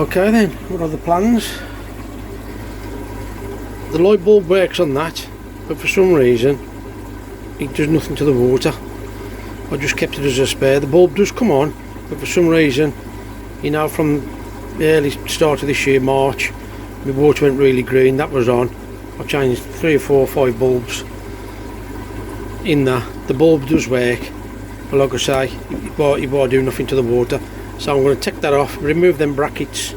Okay then, what are the plans? The light bulb works on that, but for some reason it does nothing to the water. I just kept it as a spare. The bulb does come on, but for some reason, you know, from the early start of this year, March, my water went really green. That was on. I changed 3 or 4 or 5 bulbs in there. The bulb does work, but like I say, it won't do nothing to the water. So I'm going to take that off, remove them brackets.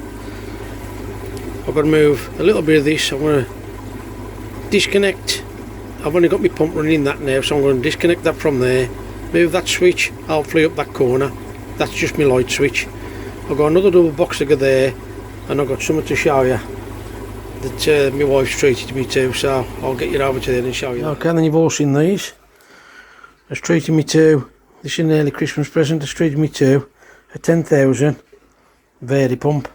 I've got to move a little bit of this. I'm going to disconnect. I've only got my pump running in that now, so I'm going to disconnect that from there, move that switch hopefully up that corner. That's just my light switch. I've got another double box to go there, and I've got something to show you that my wife's treated me to, so I'll get you over to there and show you. Okay, then you've all seen these. It's treated me to, this is an early Christmas present. It's treated me to a 10,000 Vary pump.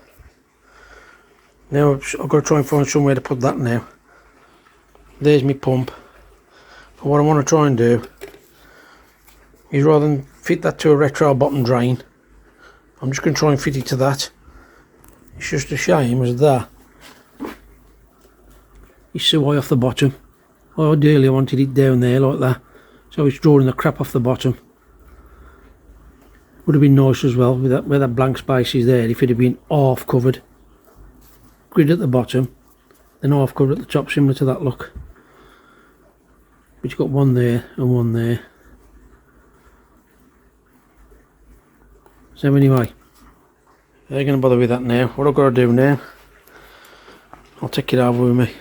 Now I've got to try and find somewhere to put that now. There's my pump. But what I want to try and do is, rather than fit that to a retro bottom drain, I'm just going to try and fit it to that. It's just a shame as that it's so high off the bottom. Ideally I wanted it down there like that, so it's drawing the crap off the bottom. Would have been nice as well with that, where that blank space is there, if it had been half covered. Grid at the bottom, then half covered at the top, similar to that look. But you've got one there and one there. So anyway, I ain't going to bother with that now. What I've got to do now, I'll take it over with me.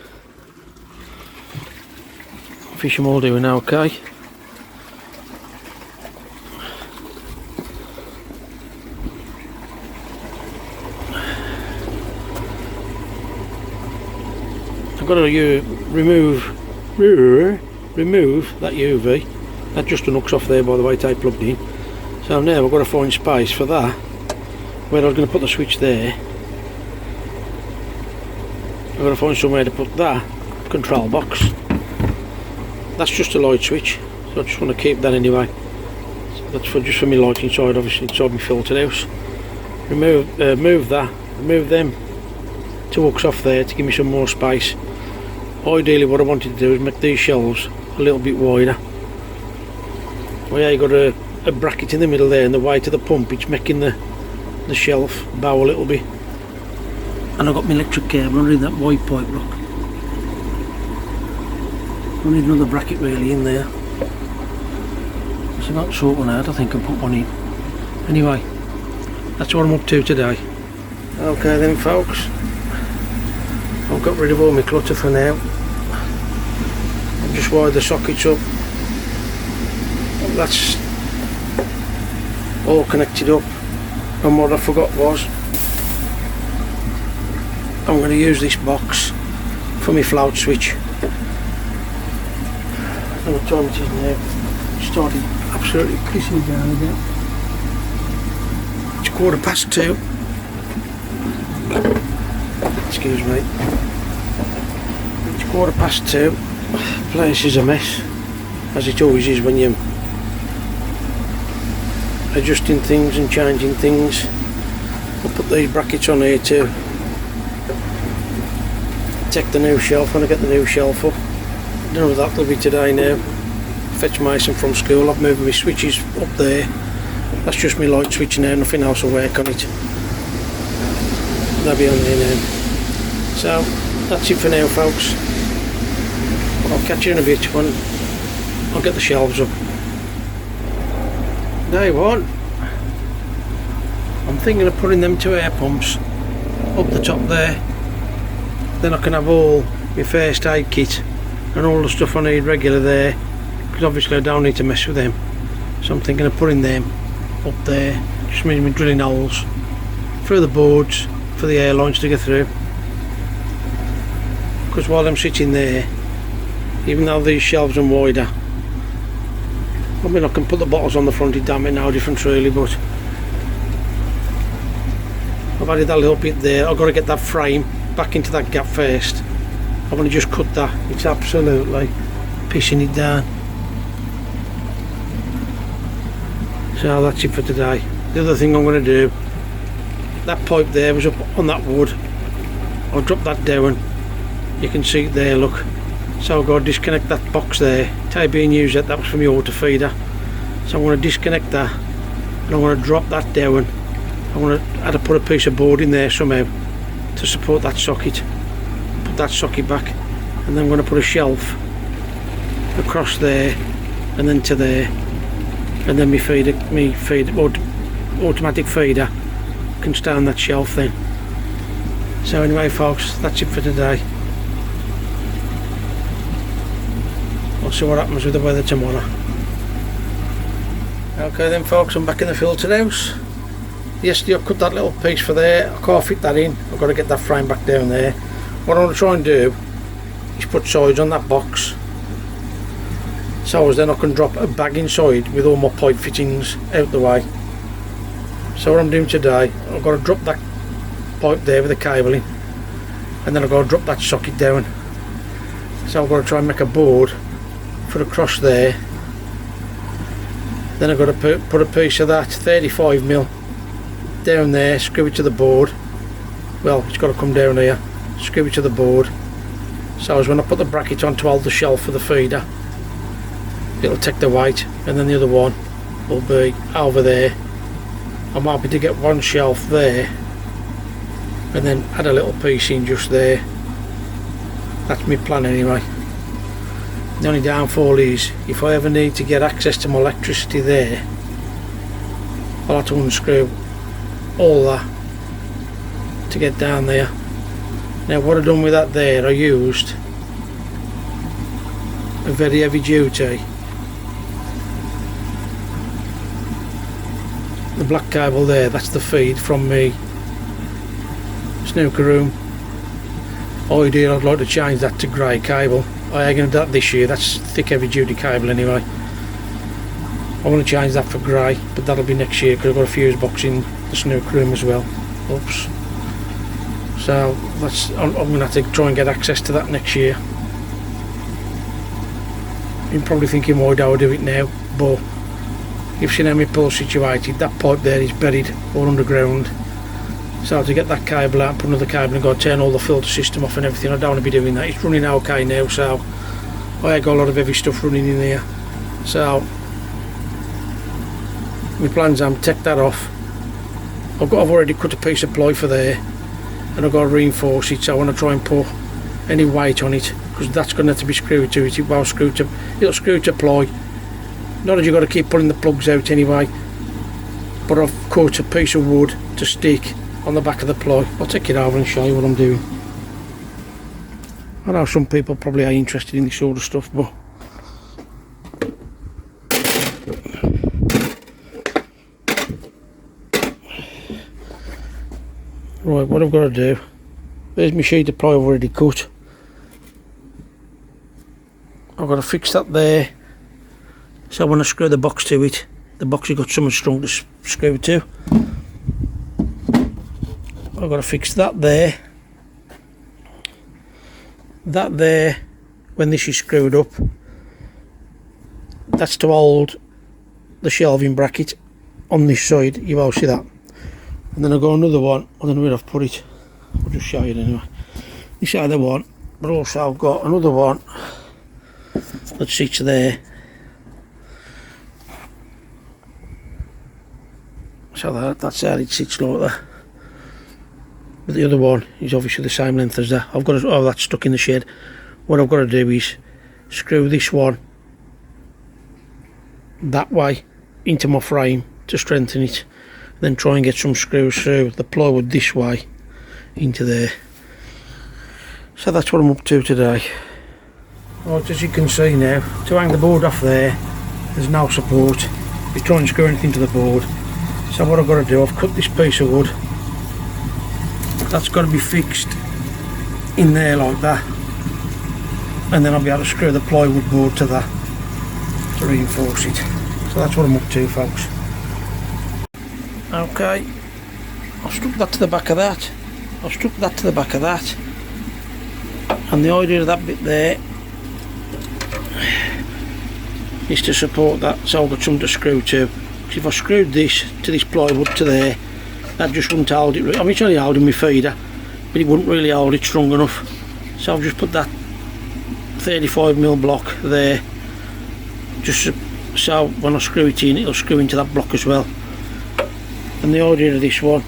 Fish them all doing okay. I've got to remove that UV. That just knocks off there, by the way, tape plugged in. So now I've got to find space for that, where I was going to put the switch there. I've got to find somewhere to put that control box. That's just a light switch, so I just want to keep that anyway. So that's just for my lighting side, obviously inside my filtered house. Remove that, remove them 2 hooks off there to give me some more space. Ideally what I wanted to do is make these shelves a little bit wider. Well, yeah, you got a bracket in the middle there, and the way to the pump, it's making the shelf bow a little bit. And I've got my electric cable under that white pipe, look. I need another bracket really in there. So not sort one out, I think I'll put one in. Anyway, that's what I'm up to today. Okay then folks, I've got rid of all my clutter for now. I've just wired the sockets up. That's all connected up. And what I forgot was, I'm going to use this box for my float switch. I don't know what time it is now. It started absolutely pissing down again. It's 2:15. Excuse me. It's 2:15. The place is a mess, as it always is when you're adjusting things and changing things. I'll put these brackets on here to take the new shelf when I get the new shelf up. I don't know what that'll be today now. Fetch Mason from school. I've moved my switches up there. That's just my light switch now, nothing else will work on it. That'll be on there now. So that's it for now folks. I'll catch you in a bit when I'll get the shelves up. Day one, I'm thinking of putting them 2 air pumps up the top there. Then I can have all my first aid kit and all the stuff I need regular there, because obviously I don't need to mess with them. So I'm thinking of putting them up there. Just means me drilling holes through the boards for the airlines to get through. Because while I'm sitting there, even though these shelves are wider, I mean I can put the bottles on the front, it don't make no difference really, but I've added that little bit there. I've got to get that frame back into that gap first. I've only just cut that. It's absolutely pissing it down. So that's it for today. The other thing I'm going to do that pipe there was up on that wood. I'll drop that down, you can see it there, look. So I'll go disconnect that box there. Tie being used, that was from the auto feeder. So I'm going to disconnect that and I'm going to drop that down. I'm going to have to put a piece of board in there somehow to support that socket. Put that socket back, and then I'm going to put a shelf across there and then to there, and then automatic feeder can stay on that shelf then. So anyway folks, that's it for today. We'll see what happens with the weather tomorrow. Okay then folks, I'm back in the filtered house. Yesterday I cut that little piece for there, I can't fit that in, I've got to get that frame back down there. What I'm going to try and do is put sides on that box, so as then I can drop a bag inside with all my pipe fittings out the way. So what I'm doing today, I've got to drop that pipe there with the cable in, and then I've got to drop that socket down. So I've got to try and make a board for across there. Then I've got to put a piece of that 35mm down there, screw it to the board. Well, it's got to come down here, screw it to the board, so as when I put the bracket on to hold the shelf for the feeder, it'll take the weight, and then the other one will be over there. I'm happy to get one shelf there and then add a little piece in just there. That's my plan anyway. The only downfall is if I ever need to get access to my electricity there, I'll have to unscrew all that to get down there. Now what I've done with that there, I used a very heavy duty, the black cable there, that's the feed from me snooker room. Ideal, I'd like to change that to grey cable. I ain't going to do that this year, that's thick heavy duty cable anyway. I want to change that for grey, but that'll be next year because I've got a fuse box in the snooker room as well. Oops. So that's, I'm going to have to try and get access to that next year. You're probably thinking why do I do it now, but you've seen how my pool's situated. That pipe there is buried all underground, so to get that cable out, put another cable and go turn all the filter system off and everything, I don't want to be doing that. It's running okay now, so I got a lot of heavy stuff running in there. So my plans are to take that off. I've already cut a piece of ply for there, and I've got to reinforce it, so I want to try and put any weight on it, because that's going to have to be screwed to it. It'll screw to ply. Not that you've got to keep pulling the plugs out anyway, but I've cut a piece of wood to stick on the back of the ply. I'll take it over and show you what I'm doing. I know some people probably are interested in this sort of stuff, but right, what I've got to do, there's my sheet of ply I've already cut. I've got to fix that there, so when I screw the box to it, the box has got something strong to screw it to. I've got to fix that there. That there, when this is screwed up, that's to hold the shelving bracket on this side. You all see that. And then I've got another one, I don't know where I've put it, I'll just show you it anyway. This other one, but also I've got another one that sits there. So that's how it sits like that. But the other one is obviously the same length as that. I've got that stuck in the shed. What I've got to do is screw this one that way into my frame to strengthen it, then try and get some screws through the plywood this way into there. So that's what I'm up to today. Right, as you can see now, to hang the board off there's no support. You try and screw anything to the board. So what I've got to do, I've cut this piece of wood. That's got to be fixed in there like that, and then I'll be able to screw the plywood board to that to reinforce it. So that's what I'm up to, folks. Okay, I've stuck that to the back of that, I've stuck that to the back of that, and the idea of that bit there is to support that, so I've got something to screw to. Because if I screwed this to this plywood to there, that just wouldn't hold it. I mean, it's only holding my feeder, but it wouldn't really hold it strong enough. So I've just put that 35mm block there, just so when I screw it in, it'll screw into that block as well. And the idea of this one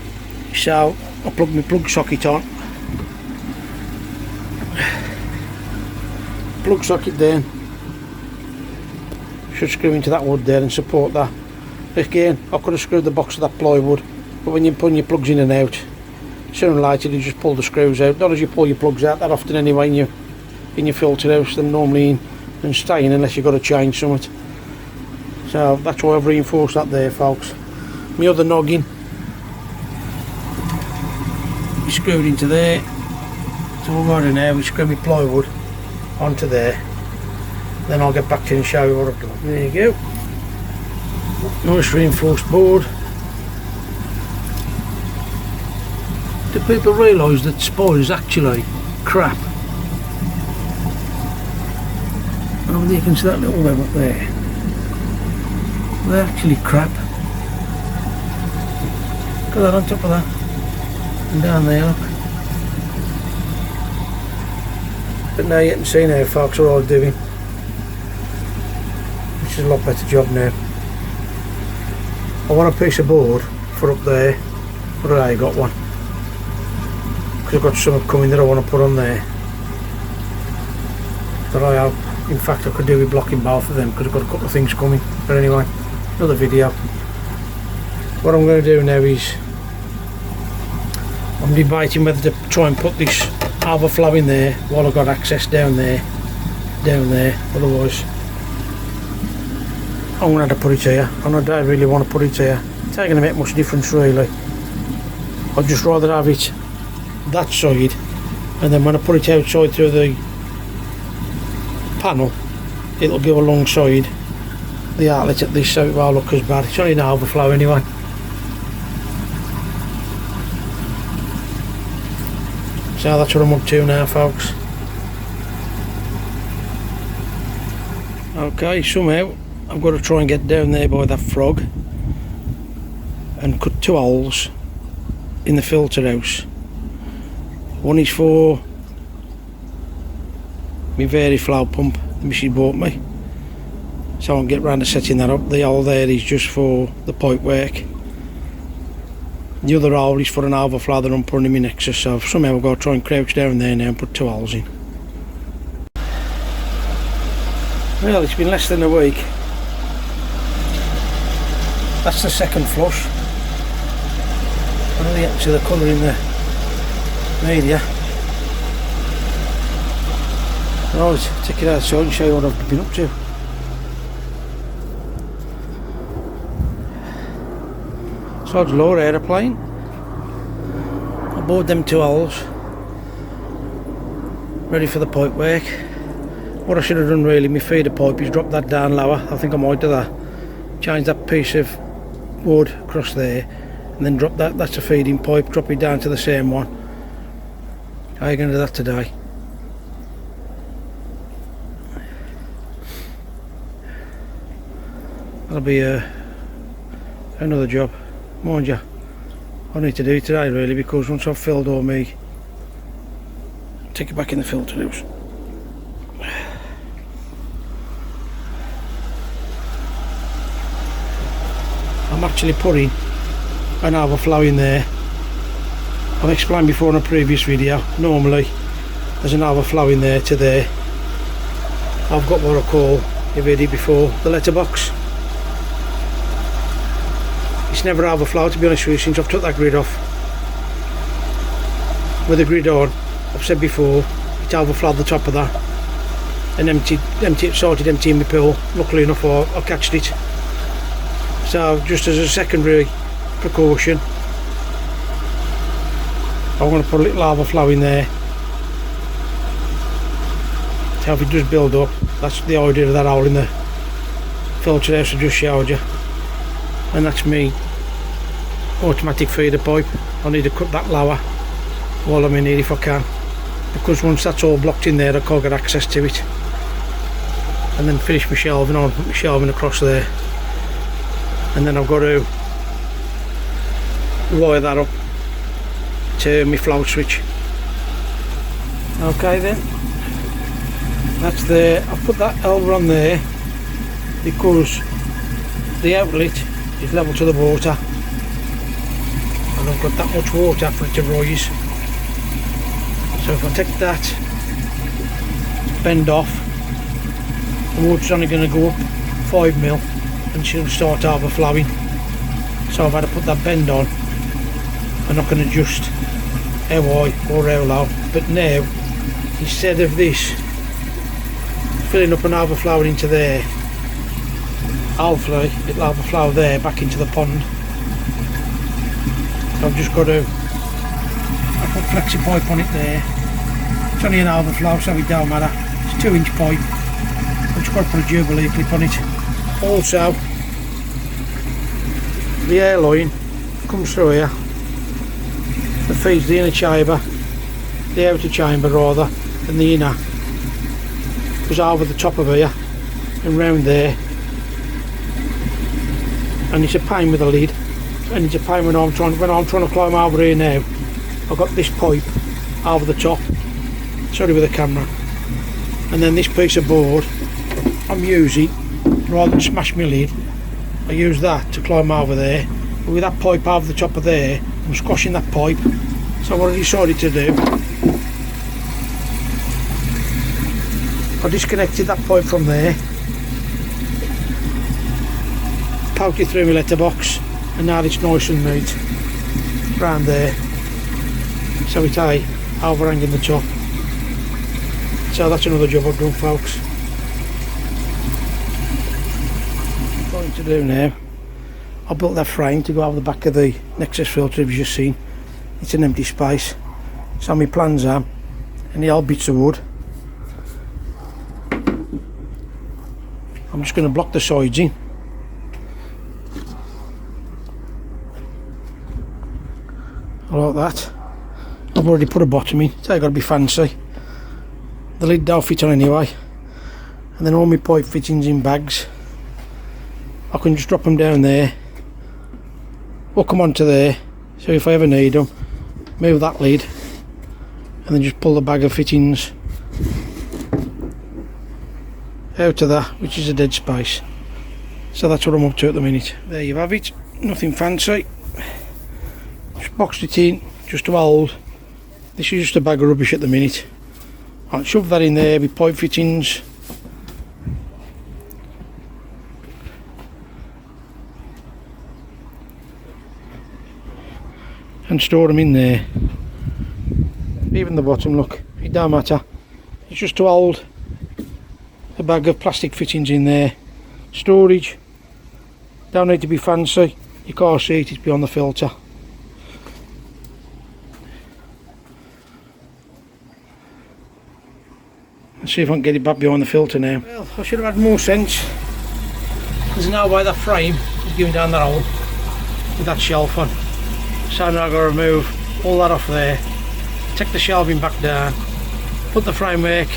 is, so I plug my plug socket on, plug socket there, should screw into that wood there and support that. Again, I could have screwed the box of that plywood, but when you're putting your plugs in and out, sooner or later you just pull the screws out. Not as you pull your plugs out that often anyway in your filter house, they're normally in and staying unless you've got to change something. So that's why I've reinforced that there, folks. My other noggin is screwed into there, so we'll go in now, we screw my plywood onto there, then I'll get back to you and show you what I've done. There you go, nice reinforced board. Do people realise that spoil is actually crap? Oh, there you can see that little web up there. They're actually crap. Look at that on top of that. And down there, look. But now you can see now, folks, what I'm doing. Which is a lot better job now. I want a piece of board for up there, but I got one. Because I've got something coming that I want to put on there. That I have. In fact, I could do with blocking both of them because I've got a couple of things coming. But anyway, another video. What I'm going to do now is I'm debating whether to try and put this overflow in there while I've got access down there. Otherwise, I'm going to have to put it here, and I don't really want to put it here. It's not going to make much difference really. I'd just rather have it that side, and then when I put it outside through the panel, it'll go alongside the outlet at this, so it won't look as bad. It's only an overflow anyway. So that's what I'm up to now, folks. Okay, somehow I've got to try and get down there by that frog and cut two holes in the filter house. One is for my VariFlow pump the machine bought me, so I'll get round to setting that up. The hole there is just for the pipe work. The other hole is for an overflow that I'm putting in my Nexus, so somehow I've got to try and crouch down there now and put two holes in. Well, it's been less than a week. That's the second flush. I really have to see the colour in the media. Right, take it outside and show you what I've been up to. So it's lower aeroplane. I bought them two holes, ready for the pipe work. What I should have done really, my feeder pipe, is drop that down lower. I think I might do that. Change that piece of wood across there, and then drop that. That's a feeding pipe. Drop it down to the same one. How are you going to do that today? That'll be another job. Mind you, I need to do it today really, because once I've filled all me, take it back in the filter house. I'm actually putting an overflow in there. I've explained before in a previous video, normally there's an overflow in there to there. I've got what I call, you've heard it before, the letterbox. It's never overflowed, to be honest with you, since I've took that grid off. With the grid on, I've said before, it's overflowed the top of that and started emptying my pool. Luckily enough I catched it. So just as a secondary precaution, I'm going to put a little overflow in there. So if it does build up, that's the idea of that hole in the filter house I just showed you. And that's me automatic feeder pipe. I need to cut that lower while I'm in here if I can, because once that's all blocked in there I can't get access to it. And then finish my shelving on, put my shelving across there, and then I've got to wire that up to my float switch. Okay then, that's there. I've put that over on there because the outlet is level to the water and I've got that much water for it to rise. So if I take that bend off, the water's only going to go up 5 mil and she'll start overflowing. So I've had to put that bend on and I can adjust how high or how low. But now, instead of this filling up and overflowing into there, hopefully it'll overflow there back into the pond. So I've just got to, I put flexi pipe on it there. It's only an overflow, so it don't matter. It's a 2-inch pipe. I've just got to put a Jubilee clip on it. Also, the air line comes through here that feeds the inner chamber, the outer chamber rather, and the inner goes over the top of here and round there, and it's a pain with the lid, and it's a pain when I'm trying to climb over here now. I've got this pipe over the top, sorry with the camera, and then this piece of board I'm using, rather than smash my lid, I use that to climb over there. But with that pipe over the top of there, I'm squashing that pipe. So what I decided to do, I disconnected that pipe from there, poked it through my letterbox, and now it's nice and neat round there. So it's overhanging the top. So that's another job I've done, folks. What I'm going to do now, I built that frame to go over the back of the Nexus filter, as you've just seen. It's an empty space. So my plans are, and the old bits of wood, I'm just going to block the sides in. Like that. I've already put a bottom in, so I've got to be fancy. The lid don't fit on anyway, and then all my pipe fittings in bags. I can just drop them down there, hook them onto there, so if I ever need them, move that lid and then just pull the bag of fittings out of that, which is a dead space. So that's what I'm up to at the minute. There you have it, nothing fancy, just boxed it in just to hold. This is just a bag of rubbish at the minute. I'll shove that in there with pipe fittings, and store them in there. Even the bottom, look, it don't matter. It's just to hold a bag of plastic fittings in there. Storage, don't need to be fancy. You can't see it, it's beyond the filter. Let's see if I can get it back behind the filter now. Well, I should have had more sense. There's no way that frame is going down that hole with that shelf on. So now I've got to remove all that off there, take the shelving back down, put the framework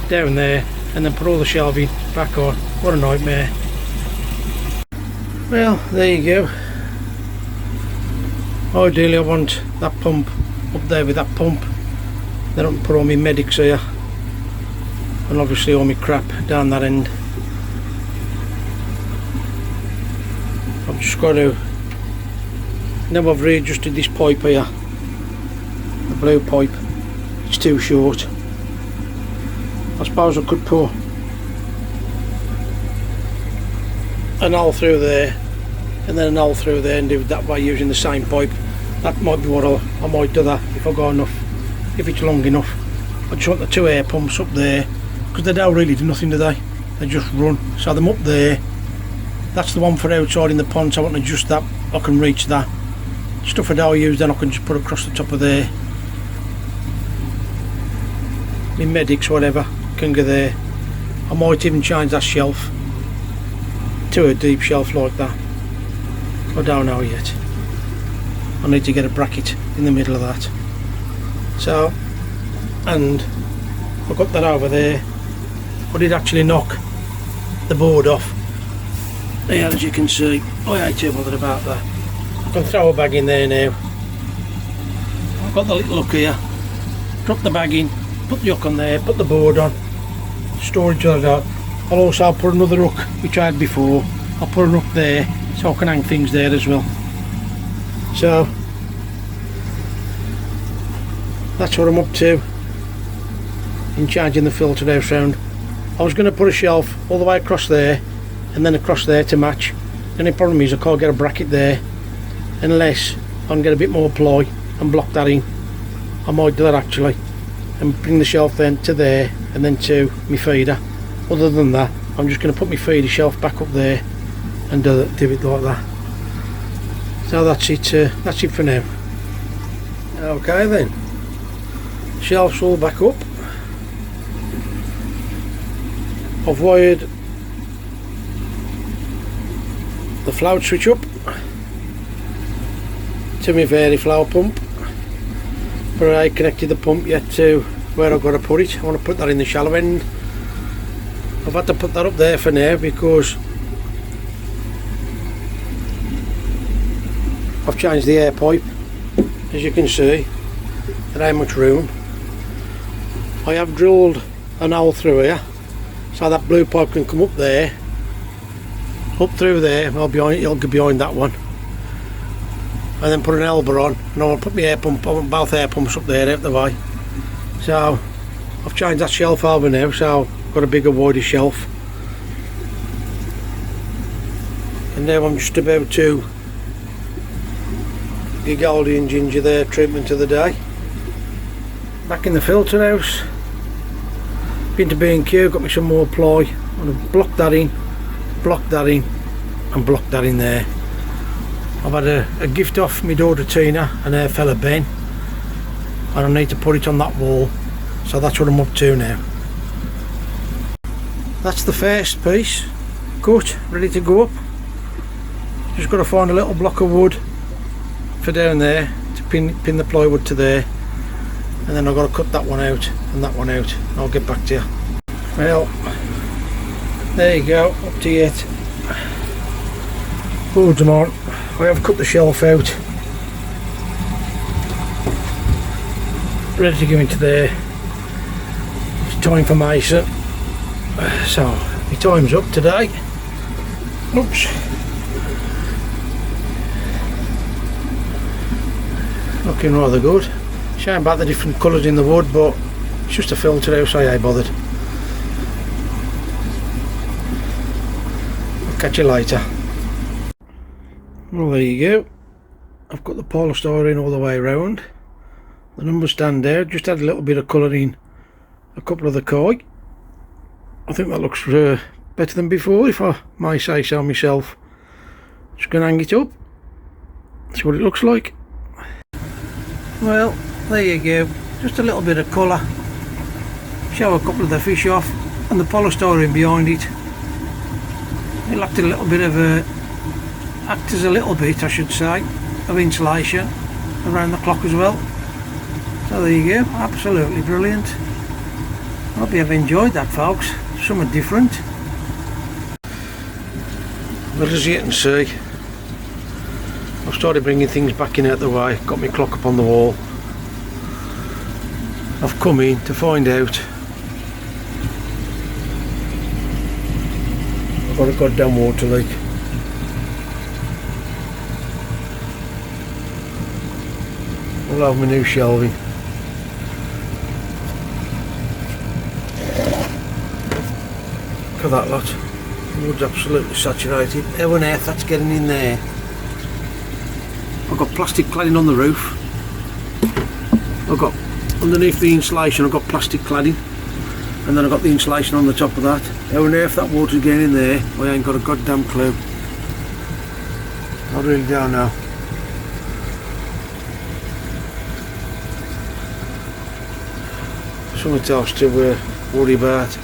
down there, and then put all the shelving back on. What a nightmare. Well, there you go. Ideally I want that pump up there with that pump. Then I can put all my medics here, and obviously all my crap down that end. I've just got to, now I've readjusted this pipe here, the blue pipe, it's too short. I suppose I could put an hole through there and then an hole through there and do it that way using the same pipe. That might be what I might do that if I've got enough, if it's long enough. I just want the 2 air pumps up there, because they don't really do nothing, do they? They just run. So them up there, that's the one for outside in the pond, so I want to adjust that. I can reach that. Stuff I don't use, then I can just put across the top of there. My medics, whatever, can go there. I might even change that shelf to a deep shelf like that. I don't know yet. I need to get a bracket in the middle of that. So, and I've got that over there. I did actually knock the board off. Yeah, as you can see, I ain't too bothered about that. can throw a bag in there now. I've got the little hook here. Drop the bag in, put the hook on there, put the board on, storage like that. I'll also put another hook which I had before. I'll put an hook there so I can hang things there as well. So that's what I'm up to in changing the filter house round. I was going to put a shelf all the way across there and then across there to match. The only problem is I can't get a bracket there unless I can get a bit more ply and block that in. I might do that actually and bring the shelf then to there and then to my feeder. Other than that, I'm just going to put my feeder shelf back up there and do it like that. So that's it for now. Okay then, shelves all back up. I've wired the float switch up to my vary flow pump, but I connected the pump yet to where I've got to put it. I want to put that in the shallow end. I've had to put that up there for now because I've changed the air pipe. As you can see, there ain't much room. I have drilled an hole through here so that blue pipe can come up there, up through there. It'll go behind that one, and then put an elbow on, and I want to put my air pump, I want both air pumps up there out the way. So I've changed that shelf over now, so I've got a bigger, wider shelf. And now I'm just about to give Goldie and Ginger their treatment of the day. Back in the filter house, been to B&Q, got me some more ply. I'm going to block that in, and block that in there. I've had a gift off my daughter Tina and her fella Ben, and I need to put it on that wall, so that's what I'm up to now. That's the first piece cut, ready to go up. Just got to find a little block of wood for down there to pin the plywood to there, and then I've got to cut that one out and that one out. I'll get back to you. Well, there you go, up to it. Boards them on. I have cut the shelf out, ready to go into there. It's time for Mason, so my time's up today. Oops. Looking rather good. Shame about the different colours in the wood, but it's just a filter house, I ain't bothered. I'll catch you later. Well, there you go. I've got the polystyrene all the way around. The numbers stand there. Just add a little bit of colour in a couple of the koi. I think that looks better than before, if I may say so myself. Just going to hang it up, see what it looks like. Well, there you go. Just a little bit of colour. Show a couple of the fish off, and the polystyrene behind it. It'll act as a little bit, I should say, of insulation around the clock as well. So there you go, absolutely brilliant. Hope you have enjoyed that, folks. Something different. Well, as you can see, I've started bringing things back in out the way. Got my clock up on the wall. I've come in to find out I've got a goddamn water leak. I'll have my new shelving. Look at that lot. The wood's absolutely saturated. How on earth that's getting in there? I've got plastic cladding on the roof. I've got underneath the insulation, I've got plastic cladding, and then I've got the insulation on the top of that. How on earth that water's getting in there, I ain't got a goddamn clue. I really don't know. Something else to worry about.